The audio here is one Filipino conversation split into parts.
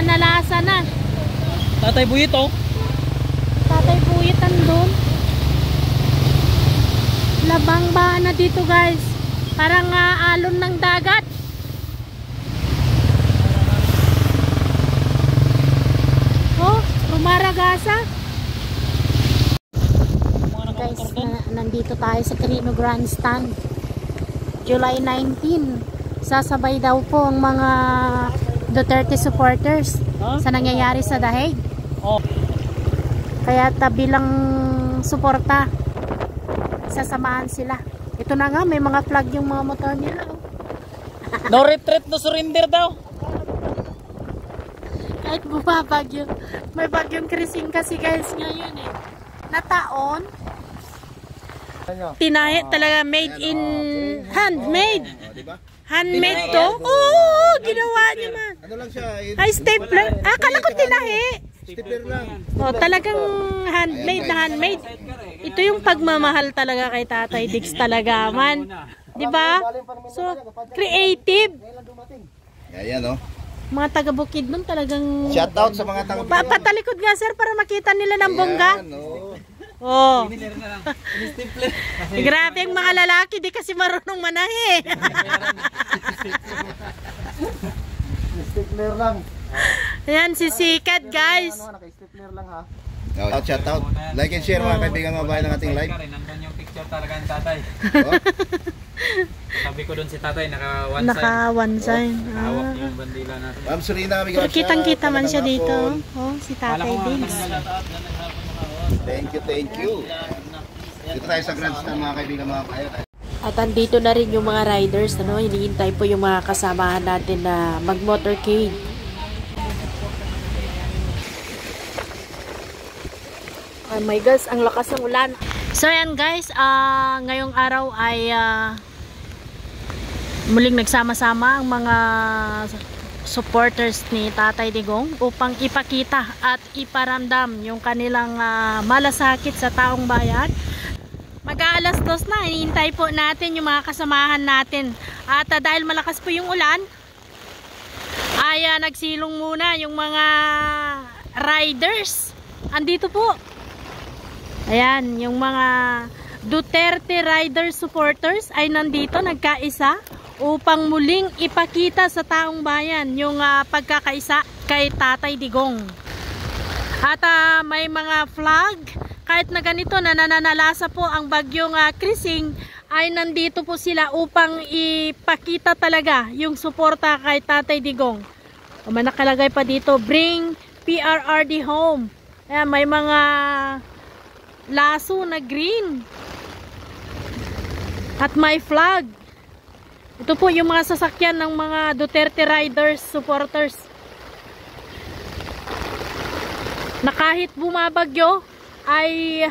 nananalasa na. Tatay Buyit oh. Tatay Buyit andun. Labang ba na dito guys. Parang alon ng dagat. Oh, Rumaragasa. Guys, nandito tayo sa Quirino Grandstand. July 19. Sasabay daw po ang mga Duterte supporters sa nangyayari sa Daheg. Kaya bilang suporta, sasamahan sila. Ito na nga, may mga flag yung mga motor nila. No retreat, no surrender daw. Kahit bumabagyo. May bagyong krising kasi guys ngayon eh. Na taon. Tinahe talaga, made in handmade. Handmade to? Oo, ginawa niya man. Ano lang siya? Ay, stapler. Akala ko tinahe. Stapler lang. Oh, talagang handmade na handmade. Ito yung pagmamahal talaga kay Tatay Diggs talaga man. 'Di ba? So, creative. Ayan oh. Mga taga-Bukid nun talagang Shout out sa mga taga Bukid. patalikod nga sir para makita nila ng bongga. Oh. Grabe ang mga lalaki, di kasi marunong manahe. Stapler lang. Ayan si Sikat guys. Naka-stapler lang ha. Shout out. Like and share mga kaibigan, mga bahay ng ating live. Nandun yung picture talaga ng tatay. Sabi ko doon si tatay, naka one sign. Naka one sign. Hawak yung bandila natin. Ma'am Surina, Kitang-kita man siya dito. Oh, si Tatay Diggs. Thank you. Dito tayo sa Grandstand mga kaibigan, mga bahay. At andito na rin yung mga riders, ano, hinihintay po yung mga kasamahan natin na mag-motorcade. Oh my gosh, ang lakas ng ulan. So yan guys, ngayong araw ay muling nagsama-sama ang mga supporters ni Tatay Digong upang ipakita at iparamdam yung kanilang malasakit sa taong bayan. Mag-aalas 2 na, hinihintay po natin yung mga kasamahan natin. At dahil malakas po yung ulan, ay nagsilong muna yung mga riders. Andito po. Ayan, yung mga Duterte rider supporters ay nandito, nagkaisa upang muling ipakita sa taong bayan yung pagkakaisa kay Tatay Digong. At may mga flag, kahit na ganito na nananalasa po ang bagyong krising, ay nandito po sila upang ipakita talaga yung suporta kay Tatay Digong. O nakalagay pa dito, bring PRRD home. Ayan, may mga laso na green at may flag. Ito po yung mga sasakyan ng mga Duterte riders supporters na kahit bumabagyo ay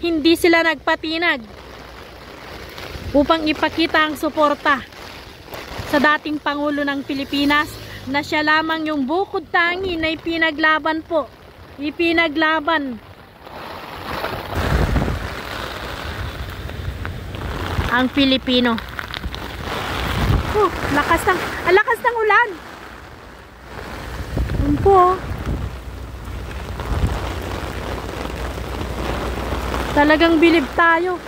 hindi sila nagpatinag upang ipakita ang suporta sa dating Pangulo ng Pilipinas na siya lamang yung bukod tangi na ipinaglaban po, ipinaglaban ang Pilipino. Lakas ng ulan. Yun po. Talagang bilib tayo.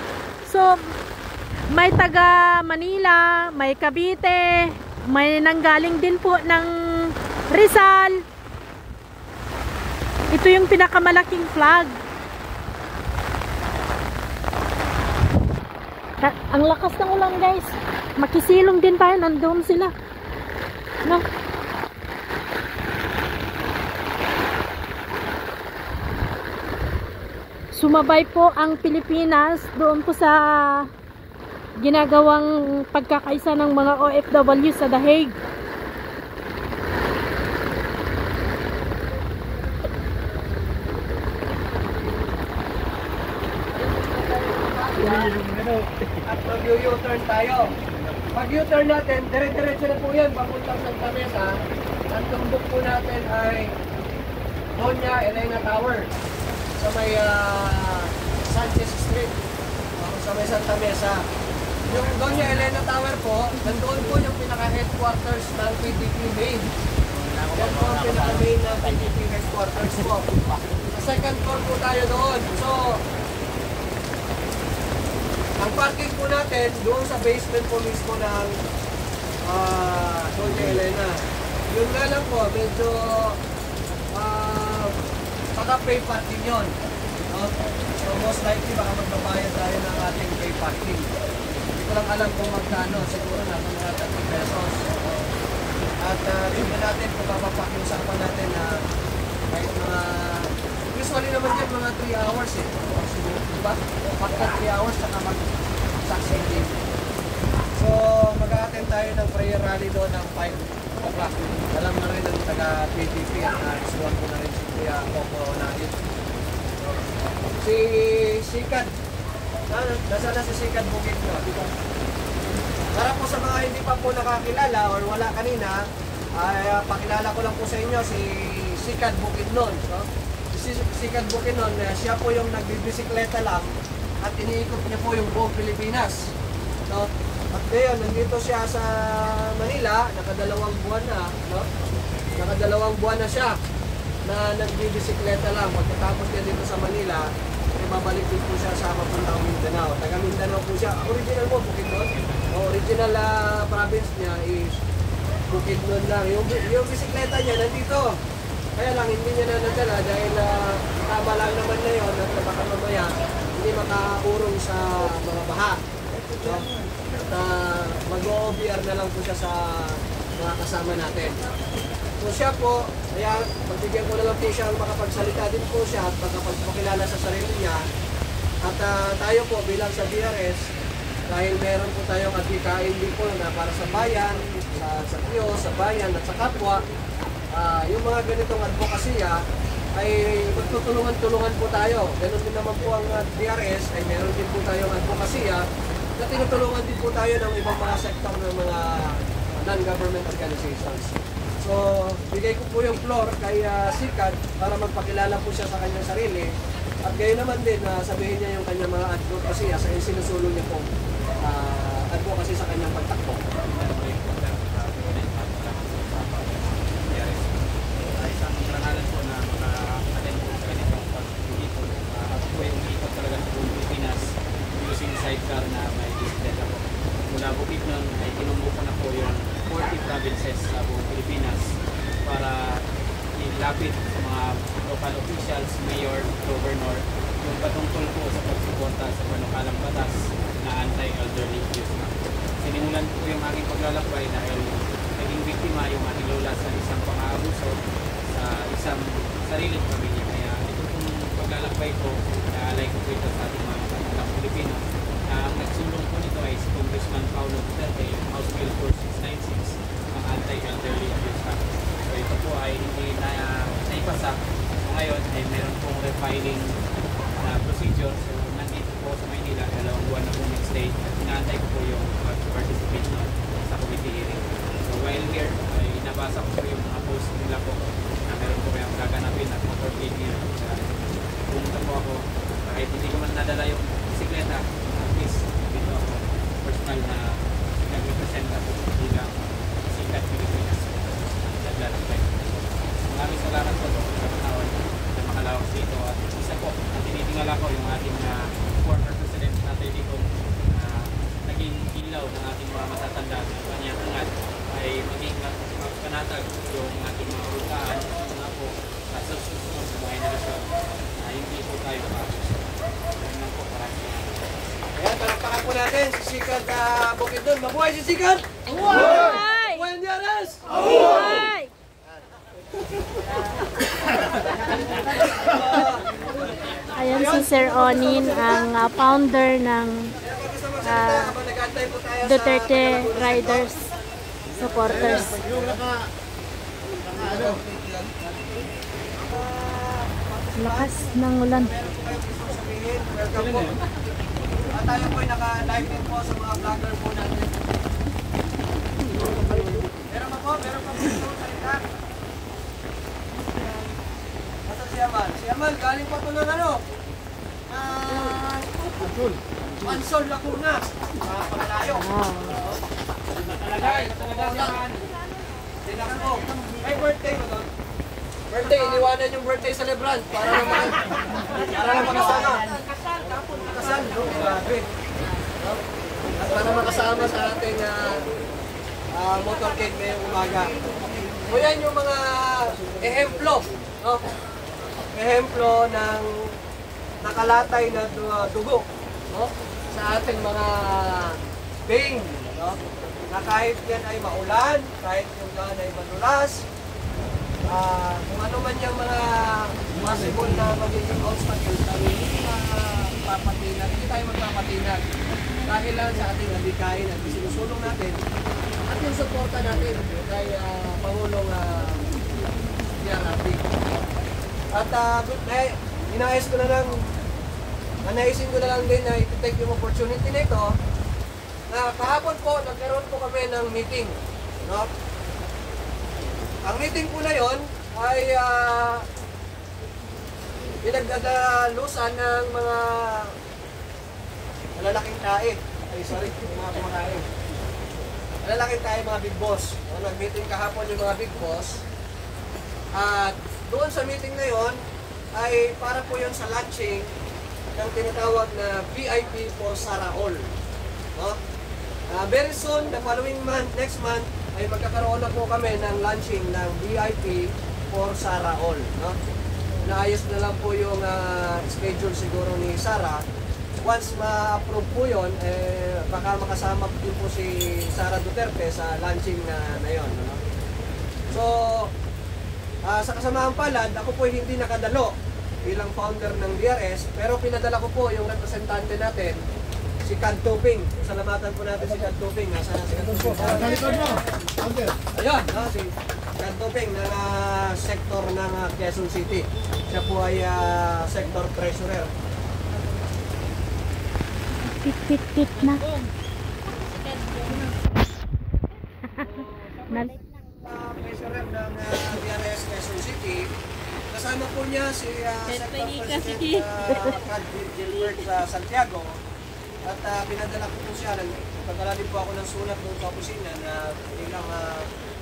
So, may taga Manila, may Cavite, may nanggaling din po ng Rizal. Ito yung pinakamalaking flag. Ang lakas ng ulan guys. Makisilong din tayo, nandoon sila. No? Sumabay po ang Pilipinas doon po sa ginagawang pagkakaisa ng mga OFW sa Daheg. At mag-U-turn tayo. Pag-U-turn natin, dire-diretso na po yan, papuntang Santa Mesa. Ang tumbok po natin ay Doña Elena Tower sa may Sanchez Street, sa may Santa Mesa. Yung Doña Elena Tower po, nandoon po yung pinaka-headquarters ng PDP main. Yan po ang pinaka-main na PDP headquarters po. Sa second floor po tayo doon. So, ang parking po natin doon sa basement po mismo ng Doña Elena. Yun nga lang po, medyo paka-pay parking yun. No? So most likely baka magbabayad tayo ng ating pay parking. Hindi ko lang alam kung magkano, siguro nasa mga 30 pesos. At tingnan natin kung papapakiusapan natin na kahit mga, usually naman yan mga 3 hours eh. Diba? Pagka 3 hours saka mag-succeeding. So mag-a-attend tayo ng prayer rally doon ng 5 o'clock. Alam na rin ng taga-PDP at naisuan ko na rin si Kuya Coco Nahin. Si Sikat, nasa na si Sikat Bukid mo? Para po sa mga hindi pa po nakakilala or wala kanina, ay pakilala ko lang po sa inyo si Sikat Bukidnon. No? Si Sikat Bukidnon, siya po yung nagbibisikleta lang at iniikot niya po yung buong Pilipinas. No? At ngayon, nandito siya sa Manila, nakadalawang buwan na, no? Nakadalawang buwan na siya na nagbibisikleta lang. Pagkatapos niya dito sa Manila, ay babalik din po siya sa papuntang Mindanao. Taga Mindanao po siya. Original mo, Bukidnon. Original province niya is Bukidnon lang. Yung bisikleta niya nandito. Kaya lang, hindi niya na nadala dahil tama lang naman na yun at baka mamaya hindi makaurong sa mga baha. No? At mag-OBR na lang po siya sa mga kasama natin. So siya po, kaya pagbigyan ko na lang po siya makapagsalita din po siya at makapagpakilala sa sarili niya. At tayo po bilang sa DRS, dahil meron po tayong adhikain din po na para sa bayan, sa Diyos, sa bayan at sa kapwa, yung mga ganitong advokasya ay magtutulungan-tulungan po tayo. Ganon din naman po ang DRS, ay meron din po tayong advokasya na tinutulungan din po tayo ng ibang mga sektor ng mga non-government organizations. So, bigay ko po yung floor kay Sikat para magpakilala po siya sa kanyang sarili. At gayon naman din na sabihin niya yung kanyang mga advocacy sa sinusulong niya po advocacy sa kanyang pagtakbo. Isang rangalan po na maka-attend po sa ganitong pag-ikot. Ako po yung ikot talaga sa buong Pilipinas using sidecar na may bisikleta po. Mula Bukidnon ay tinumbo ko na po yung 40 provinces sa buong Pilipinas para ilapit sa mga local officials, mayor, governor, yung patungkol po sa pagsuporta sa panukalang batas na anti-elderly abuse. Sinimulan po yung aking paglalakbay dahil naging biktima yung aking lola sa isang pang-aabuso sa isang sariling pamilya. Kaya ito pong paglalakbay ko, naalay ko po ito sa ating mga kanilang Pilipino. Ang nagsulong po nito ay si Congressman Paulo Duterte, House Bill 4696, ang Anti-Elderly Abuse Act. So ito po ay hindi naipasa. So ngayon ay meron pong refiling na procedure. So nandito po sa Maynila, 2 buwan na po next day. At inaantay ko po yung participate sa committee hearing. So while here, ay nabasa ko po yung mga post nila po na meron po kayong gaganapin at motorcade here. Pumunta po ako, kahit hindi ko man nadala yung bisikleta, at least dito ako personal na nag-represent ako bilang Sikat Pilipinas naglalakbay. Maraming salamat po sa katawan na makalawak dito at isa po na tinitingala ko yung ating former President Tatay Digong na naging ilaw ng ating mga matatanda na kanyang hangat ay maging magpanatag yung ating mga rutaan mga po sa susunod sa mga henerasyon na hindi po tayo makakos. Yan lang po, maraming salamat. Ayan, palakpakan po natin si Sikat Bukidnon. Mabuhay si Sikat! Mabuhay! Mabuhay ang DRS! Mabuhay! Ayan si Sir Onin, ang founder ng Duterte Riders Supporters. Lakas ng ulan. Welcome po. At tayo po ay naka-live din po sa mga vlogger po natin. Meron pa po salita. Basta si Amal. Si Amal, galing pa po ng ano? Mansol Lacuna. Pangalayo. Talaga si Relax po. May birthday mo doon? Birthday, iniwanan yung birthday celebrant para naman makasama. Kasal, no? Grabe. No? At para makasama sa ating motorcade ngayong umaga. So yan yung mga ehemplo, no? Ehemplo ng nakalatay na dugo, no? Sa ating mga vein, no? Na kahit yan ay maulan, kahit yung daan ay madulas, kung ano man yung mga possible na magiging obstacles, hindi tayo magpapatinag dahil lang sa ating adikain at sinusulong natin at yung suporta natin kay Pangulong PRRD. At nanaisin ko na lang din na i-take yung opportunity na ito na kahapon po, nagkaroon po kami ng meeting. No? Ang meeting po na yon ay pinagdadalusan ng mga malalaking tae. Mga kumakain. Malalaking tae, mga big boss. No? Nag-meeting kahapon yung mga big boss. At doon sa meeting na yon ay para po yon sa launching ng tinatawag na VIP for Sara All. No? Very soon, the following month, next month, ay magkakaroon na po kami ng launching ng VIP for Sara All. No? Naayos na lang po yung schedule siguro ni Sara. Once ma-approve po yun, baka makasama din po si Sara Duterte sa launching na yun. No? So, sa kasamaang palad, ako po hindi nakadalo bilang founder ng DRS, pero pinadala ko po yung representante natin, si Cad Tuping. Salamatan po natin si Cad Tuping. Nasaan si Cad Tuping? Ayun, si Cad Tuping ng sector ng Quezon City. Siya po ay sector treasurer. Pit na. Treasurer ng DRS Quezon City. Kasama po niya si Sector President Cad Gilbert Santiago. At pinadala ko po siya, nagpadala din po ako ng sulat doon sa opisina na bilang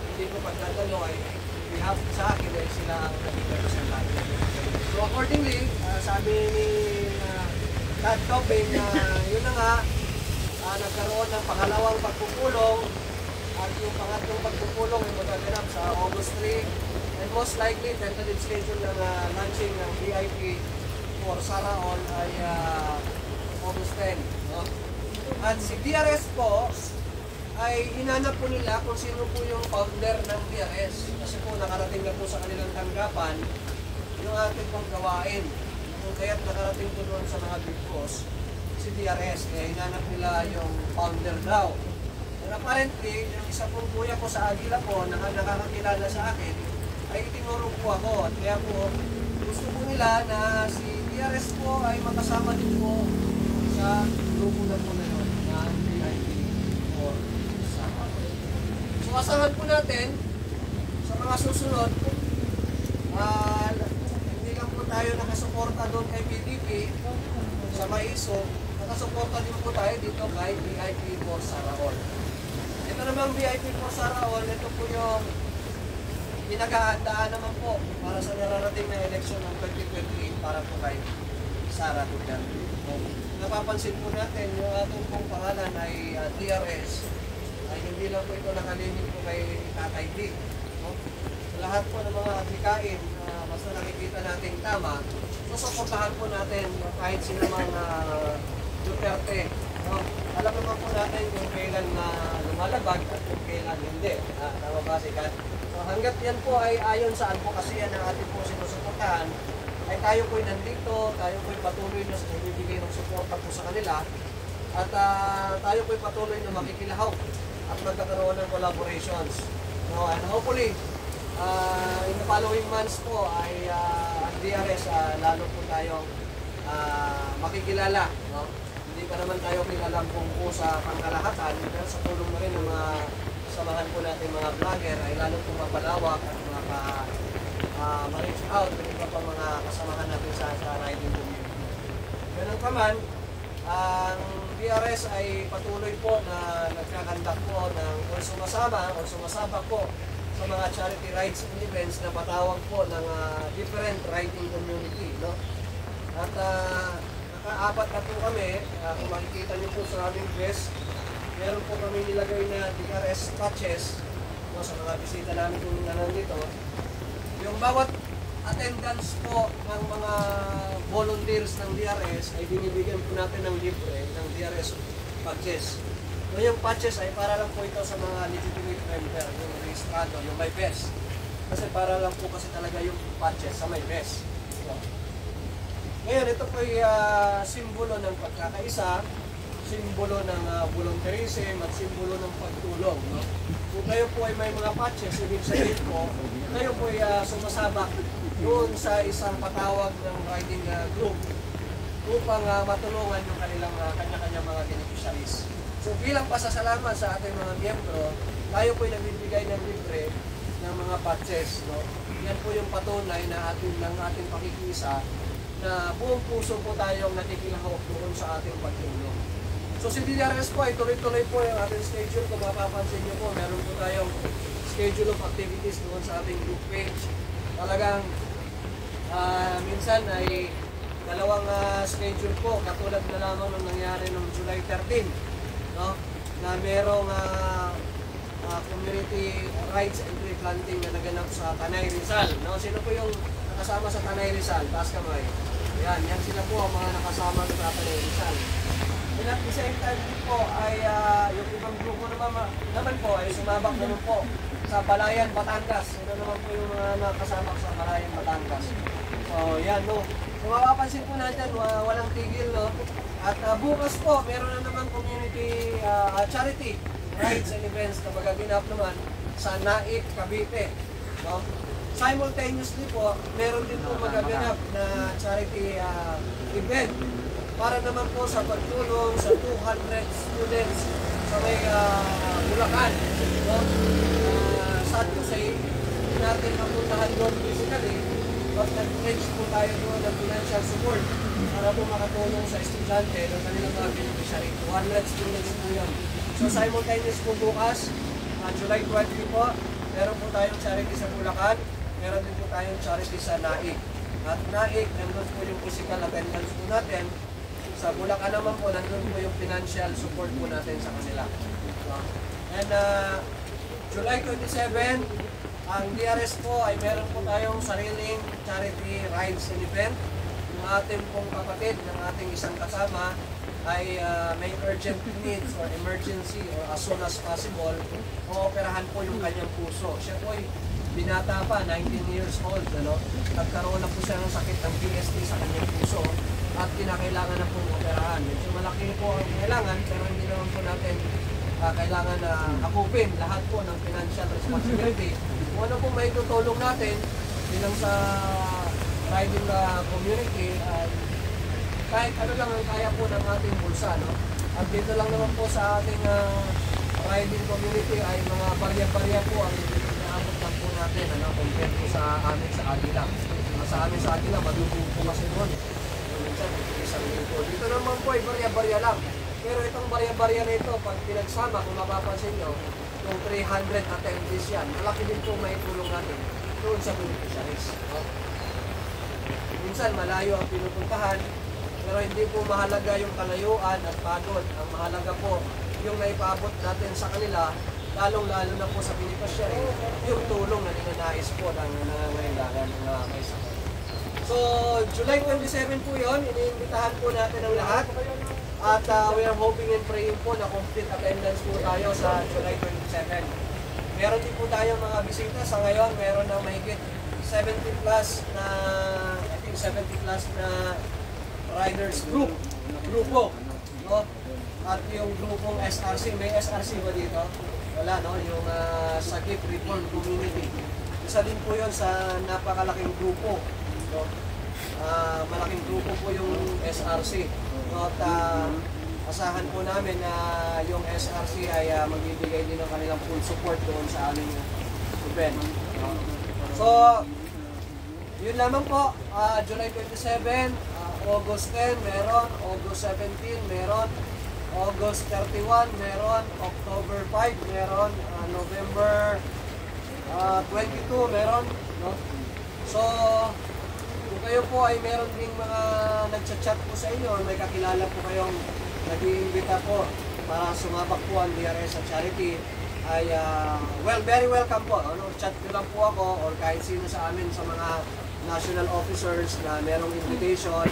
hindi ko pagdadalo ay behalf sa akin ay sila ang naging representante. So accordingly, sabi ni Cad Tuping na yun na nga, nagkaroon ng pangalawang pagpupulong at yung pangatlong pagpupulong ay magaganap sa August 3 and most likely tentative schedule ng launching ng VIP for Sara All ay August 10. No? At si DRS po ay hinanap po nila kung sino po yung founder ng DRS kasi po nakarating na po sa kanilang tanggapan yung ating pong gawain. Kung kaya't nakarating po doon sa mga big boss si DRS, kaya hinanap nila yung founder daw. And apparently, yung isa pong kuya ko sa Agila po na nakakakilala sa akin ay itinuro po ako. At kaya po gusto po nila na si DRS po ay makasama din po sa grupo na po na yun na VIP or Sara. So asahan po natin sa mga susunod, hindi lang po tayo nakasuporta doon kay PDP sa Maiso, nakasuporta din po tayo dito kay VIP for Sara All. Ito namang VIP for Sara All, ito po yung pinag-aandaan naman po para sa nararating na eleksyon ng 2028 para po kay Sara Duterte. Napapansin po natin yung ating pong pangalan ay DRS ay hindi lang po ito nakalinig po kay Tatay D. No? Lahat po ng mga adhikain basta nakikita natin tama, susuportahan po natin kahit sino mga Duterte. No? Alam naman po natin kung kailan lumalabag at kung kailan hindi. Tama ba si Kat? So hanggat yan po ay ayon sa advocacy na ating po sinusuportahan, ay tayo po'y nandito, tayo po'y patuloy na nagbibigay ng suporta po sa kanila at tayo po'y patuloy na makikilahaw at magkakaroon ng collaborations. No? And hopefully, in the following months po ay ang DRS lalo po tayong makikilala. No? Hindi pa naman tayo kilala po sa pangkalahatan, pero sa tulong na rin ng mga samahan po natin mga vlogger ay lalo po mapalawak at ma-reach out ng iba pang mga kasamahan natin sa riding community. Ganun pa man, ang DRS ay patuloy po na nagkakandak po ng sumasama po sa mga charity rides and events na patawag po ng different riding community, no? At nakaapat na po kami, kung makikita niyo po sa aming dress, meron po kami nilagay na DRS patches, no, sa mga bisita namin kung nandito. Yung bawat attendance po ng mga volunteers ng DRS ay binibigyan po natin ng libre ng DRS patches. So yung patches ay para lang po ito sa mga legitimate member, yung registrado, yung may vest. Kasi para lang po kasi talaga yung patches sa may vest. So, ngayon, ito po ay simbolo ng pagkakaisa, simbolo ng volunteerism at simbolo ng pagtulong. No? Kung kayo po ay may mga patches, ibig sabihin po, kayo po ay sumasabak doon sa isang patawag ng riding group upang matulungan yung kanilang kanya-kanya mga beneficiaries. So bilang pasasalamat sa ating mga miyembro, tayo po ay nagbibigay ng libre ng mga patches. No? Yan po yung patunay na ng ating pakikisa na buong puso po tayong nakikilahok doon sa ating pagtulong. So si DRS po ay tuloy-tuloy po yung ating schedule. Kung mapapansin nyo po, meron po tayong schedule of activities doon sa ating group page. Talagang minsan ay dalawang schedule po, katulad na lamang ng nangyari noong July 13, no? Na merong community rights and tree planting na naganap sa Tanay Rizal. No? Sino po yung nakasama sa Tanay Rizal? Taas kamay. Yan sila po ang mga nakasama sa Tanay Rizal. And at the same time po ay yung ibang grupo naman po ay sumabak naman po sa Balayan, Batangas. Ito naman po yung mga nakasama sa Balayan, Batangas. So yan, no. So mapapansin po natin, walang tigil, no. At bukas po, meron na naman community charity rides and events na magaganap naman sa Naik, Cavite. No? Simultaneously po, meron din po magaganap na charity event para naman po sa pagtulong sa 200 students sa may Bulacan. No? Sad to say, hindi natin mapuntahan doon physically, but nag-pledge po tayo doon ng financial support para po makatulong sa estudyante ng kanilang mga beneficiary. 200 students po yun. So simultaneous po bukas, July 20 po, meron po tayong charity sa Bulacan, meron din po tayong charity sa Naik. At Naik, nandun po yung physical attendance po natin. Sa Bulacan naman po, nandun po yung financial support po natin sa kanila. And July 27, ang DRS po ay meron po tayong sariling charity rides and event. Yung ating pong kapatid ng ating isang kasama ay may urgent needs or emergency or as soon as possible, ooperahan po yung kanyang puso. Siya po ay binata pa, 19 years old, ano? Nagkaroon na po siya ng sakit ng PST sa kanyang puso at kinakailangan na pong operahan. Medyo malaki po ang kailangan, pero hindi naman po natin kailangan na akupin lahat po ng financial responsibility. Kung ano po may tutulong natin bilang sa riding community, kahit ano lang ang kaya po ng ating bulsa, no? At dito lang naman po sa ating riding community ay mga barya-barya po ang inaabot lang po natin, ano, compared po sa amin sa Agila. Sa amin sa Agila, madugong po kasi doon. Minsan, isang linggo. Dito naman po ay barya-barya lang. Pero itong barya-barya na ito, pag pinagsama, kung mapapansin nyo, yung 300 attendees yan, malaki din po may tulong natin doon sa beneficiaries. No? Minsan, malayo ang pinupuntahan, pero hindi po mahalaga yung kalayuan at pagod. Ang mahalaga po yung naipaabot natin sa kanila, lalong-lalo na po sa beneficiary, yung tulong na ninanais po ng nangangailangan ng may sakit. So, July 27 po yun, iniimbitahan po natin ang lahat. At we are hoping and praying po na complete attendance po tayo sa July 27. Meron din po tayong mga bisita. Sa ngayon, meron ng mahigit 70 plus na, I think 70 plus na riders grupo. No? At yung grupong SRC, may SRC ba dito? Wala, no? Yung Sagip Reform Community. Isa din po yun sa napakalaking grupo. No? Malaking grupo po yung SRC. No? At asahan po namin na yung SRC ay magbibigay din ng kanilang full support doon sa aming event. No? So, yun lamang po. July 27, August 10 meron, August 17 meron, August 31 meron, October 5 meron, November 22 meron, no? So, kung kayo po ay meron ding mga nagchat-chat po sa inyo, may kakilala po kayong nag-iimbita po para sumabak po ang DRS at charity, ay well, very welcome po. Ano? Chat nyo lang po ako or kahit sino sa amin sa mga national officers na merong invitation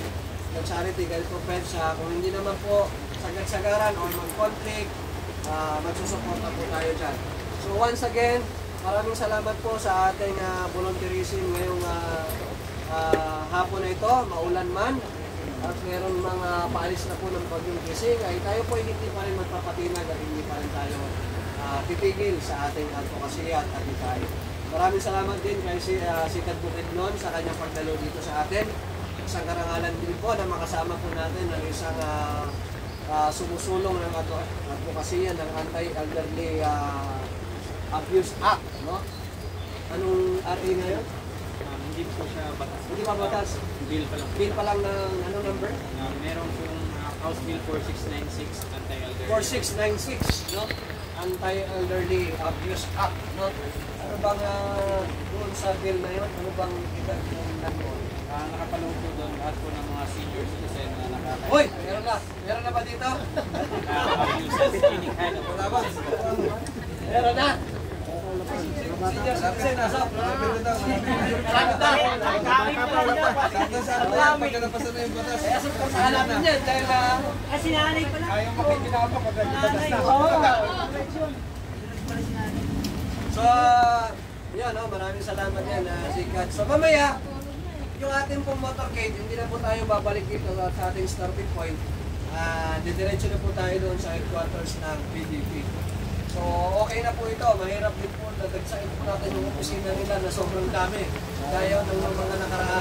ng charity, ganito PEDSA. Kung hindi naman po sagad-sagaran or mag-conflict, magsusuporta po tayo dyan. So once again, maraming salamat po sa ating volunteerism ngayong hapon na ito, maulan man, at meron mga paalis na po ng bagyong Kising, ay tayo po hindi pa rin magpapatinag at hindi pa rin tayo titigil sa ating advocacy at atitay. Maraming salamat din kay Sikat Bukidnon sa kanyang pagdalo dito sa atin. Isang karangalan din po na makasama po natin ng isang sumusulong ng advokasya ng Anti-Elderly Abuse Act, no? Anong RA ngayon? Hindi po siya batas. Hindi pa batas. Bill pa lang. Bill pa lang ng anong number? Meron pong House Bill 4696 anti-elderly. 4696, no? Anti-Elderly Abuse Act, no? Ano bang doon sa bill na yun? Ano bang edad yung nandun? Nakapalong po doon lahat po ng mga senior citizen na nakakain. Hoy! Meron na! Meron na ba dito? Abuses, any kind of abuse. Meron na! Senior citizen, nasa? Marami na! Kaya supportahan natin yan dahil Kasi nanay pala. ayaw makikinama pag nagbatas na. So, yan, maraming salamat yan, Sikat. So, mamaya, yung ating pong motorcade, hindi na po tayo babalik dito sa ating starting point. Didiretso na po tayo doon sa headquarters ng PDP. So, okay na po ito. Mahirap din po, dadagsain po natin yung opisina nila na sobrang dami. Gaya ng mga nakaraan.